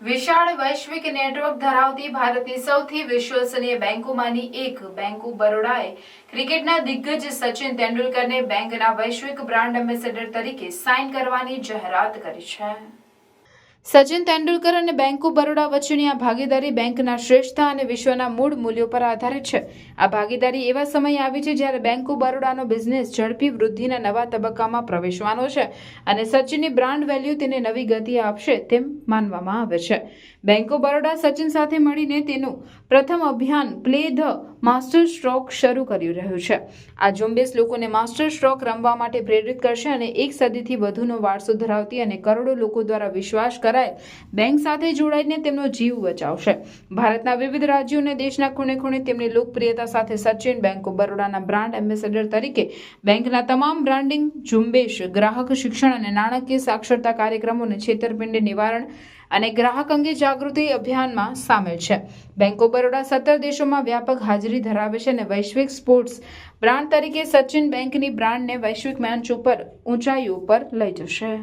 વિશાળ વૈશ્વિક નેટવર્ક ધરાવતી ભારતની સૌથી વિશ્વસનીય બેંકોમાંની એક બેંક ઓફ બરોડાએ ક્રિકેટના દિગ્ગજ સચિન તેંડુલકરને બેંકના વૈશ્વિક બ્રાન્ડ એમ્બેસેડર તરીકે સાઇન કરવાની જાહેરાત કરી છે। સચિન તેંડુલકર અને બેંક ઓફ બરોડા વચ્ચેની આ ભાગીદારી બેંકના શ્રેષ્ઠતા અને વિશ્વના મૂળ મૂલ્યો પર આધારિત છે। આ ભાગીદારી એવા સમયે આવી છે જ્યારે બેંક ઓફ બરોડાનો બિઝનેસ ઝડપી વૃદ્ધિના નવા તબક્કામાં પ્રવેશવાનો છે અને સચિનની બ્રાન્ડ વેલ્યુ તેને નવી ગતિ આપશે તેમ માનવામાં આવે છે। બેંક ઓફ બરોડા સચિન સાથે મળીને તેનું પ્રથમ અભિયાન પ્લે ધ માસ્ટર સ્ટ્રોક શરૂ કરી રહ્યું છે। આ ઝુંબેશ લોકોને માસ્ટર સ્ટ્રોક રમવા માટે પ્રેરિત કરશે અને એક સદીથી વધુનો વારસો ધરાવતી અને કરોડો લોકો દ્વારા વિશ્વાસ કરાય બેંક સાથે જોડાઈને તેમનો જીવ બચાવશે। ભારતના વિવિધ રાજ્યો અને દેશના ખૂણે ખૂણે તેમની લોકપ્રિયતા સાથે સચિન બેંક ઓફ બરોડાના બ્રાન્ડ એમ્બેસેડર તરીકે બેંકના તમામ બ્રાન્ડિંગ ઝુંબેશ, ગ્રાહક શિક્ષણ અને નાણાકીય સાક્ષરતા કાર્યક્રમોને છેતરપિંડી નિવારણ અને ગ્રાહક અંગે જાગૃતિ અભિયાનમાં સામેલ છે। બેંક ઓફ બરોડા 17 દેશોમાં વ્યાપક હાજરી ધરાવે છે અને વૈશ્વિક સ્પોર્ટ્સ બ્રાન્ડ તરીકે સચિન બેંકની બ્રાન્ડને વૈશ્વિક મંચ ઉપર ઊંચાઈઓ પર લઈ જશે।